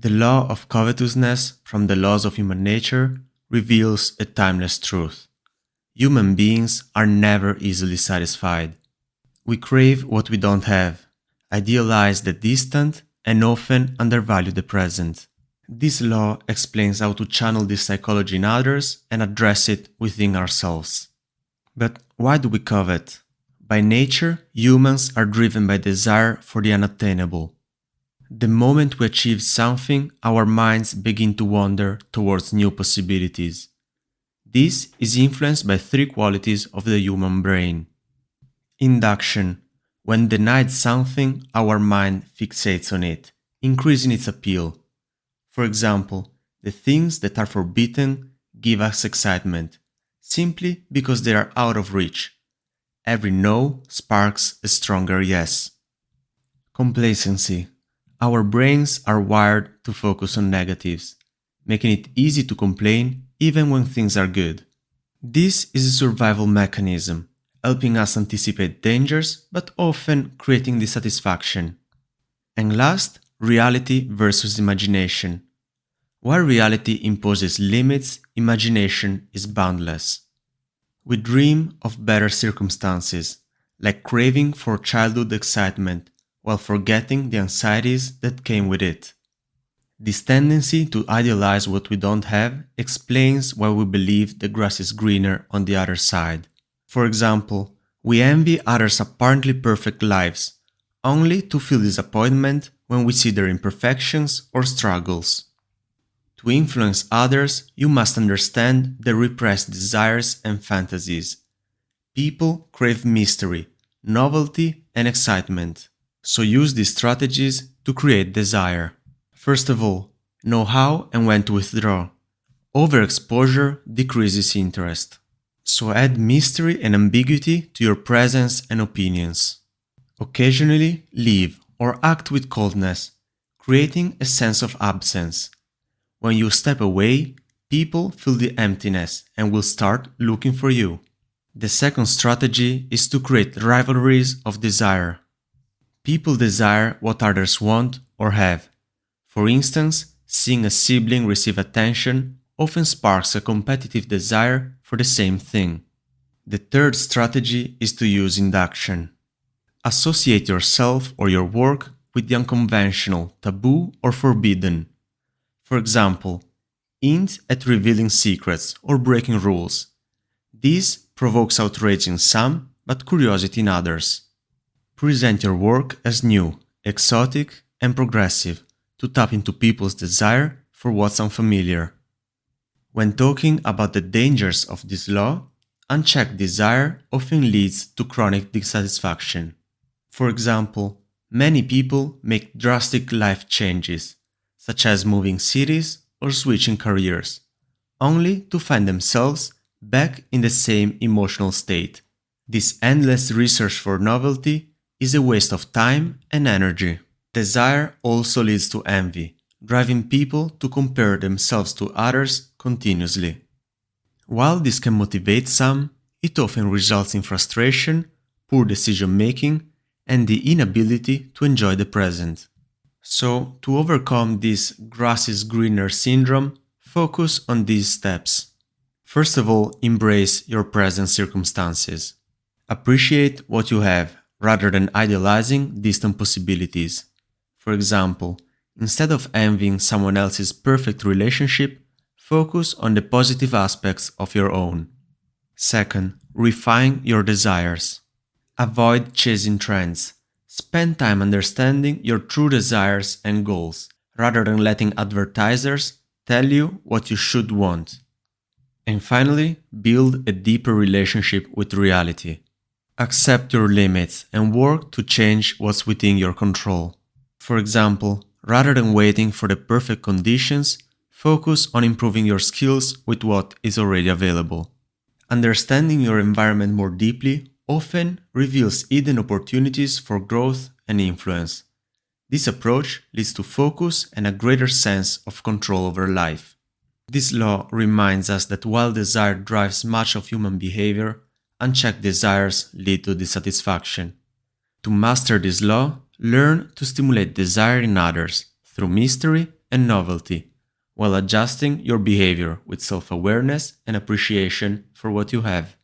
The law of covetousness from the laws of human nature reveals a timeless truth. Human beings are never easily satisfied. We crave what we don't have, idealize the distant, and often undervalue the present. This law explains how to channel this psychology in others and address it within ourselves. But why do we covet? By nature, humans are driven by desire for the unattainable. The moment we achieve something, our minds begin to wander towards new possibilities. This is influenced by three qualities of the human brain. Induction. When denied something, our mind fixates on it, increasing its appeal. For example, the things that are forbidden give us excitement, simply because they are out of reach. Every no sparks a stronger yes. Complacency. Our brains are wired to focus on negatives, making it easy to complain even when things are good. This is a survival mechanism, helping us anticipate dangers but often creating dissatisfaction. And last, reality versus imagination. While reality imposes limits, imagination is boundless. We dream of better circumstances, like craving for childhood excitement, while forgetting the anxieties that came with it. This tendency to idealize what we don't have explains why we believe the grass is greener on the other side. For example, we envy others' apparently perfect lives, only to feel disappointment when we see their imperfections or struggles. To influence others, you must understand their repressed desires and fantasies. People crave mystery, novelty, and excitement. So use these strategies to create desire. First of all, know how and when to withdraw. Overexposure decreases interest. So add mystery and ambiguity to your presence and opinions. Occasionally leave or act with coldness, creating a sense of absence. When you step away, people feel the emptiness and will start looking for you. The second strategy is to create rivalries of desire. People desire what others want or have. For instance, seeing a sibling receive attention often sparks a competitive desire for the same thing. The third strategy is to use induction. Associate yourself or your work with the unconventional, taboo, or forbidden. For example, hint at revealing secrets or breaking rules. This provokes outrage in some, but curiosity in others. Present your work as new, exotic, and progressive to tap into people's desire for what's unfamiliar. When talking about the dangers of this law, unchecked desire often leads to chronic dissatisfaction. For example, many people make drastic life changes, such as moving cities or switching careers, only to find themselves back in the same emotional state. This endless research for novelty is a waste of time and energy. Desire also leads to envy, driving people to compare themselves to others continuously. While this can motivate some, it often results in frustration, poor decision-making, and the inability to enjoy the present. So, to overcome this grass is greener syndrome, focus on these steps. First of all, embrace your present circumstances. Appreciate what you have, rather than idealizing distant possibilities. For example, instead of envying someone else's perfect relationship, focus on the positive aspects of your own. Second, refine your desires. Avoid chasing trends. Spend time understanding your true desires and goals, rather than letting advertisers tell you what you should want. And finally, build a deeper relationship with reality. Accept your limits and work to change what's within your control. For example, rather than waiting for the perfect conditions, focus on improving your skills with what is already available. Understanding your environment more deeply often reveals hidden opportunities for growth and influence. This approach leads to focus and a greater sense of control over life. This law reminds us that while desire drives much of human behavior, unchecked desires lead to dissatisfaction. To master this law, learn to stimulate desire in others through mystery and novelty, while adjusting your behavior with self-awareness and appreciation for what you have.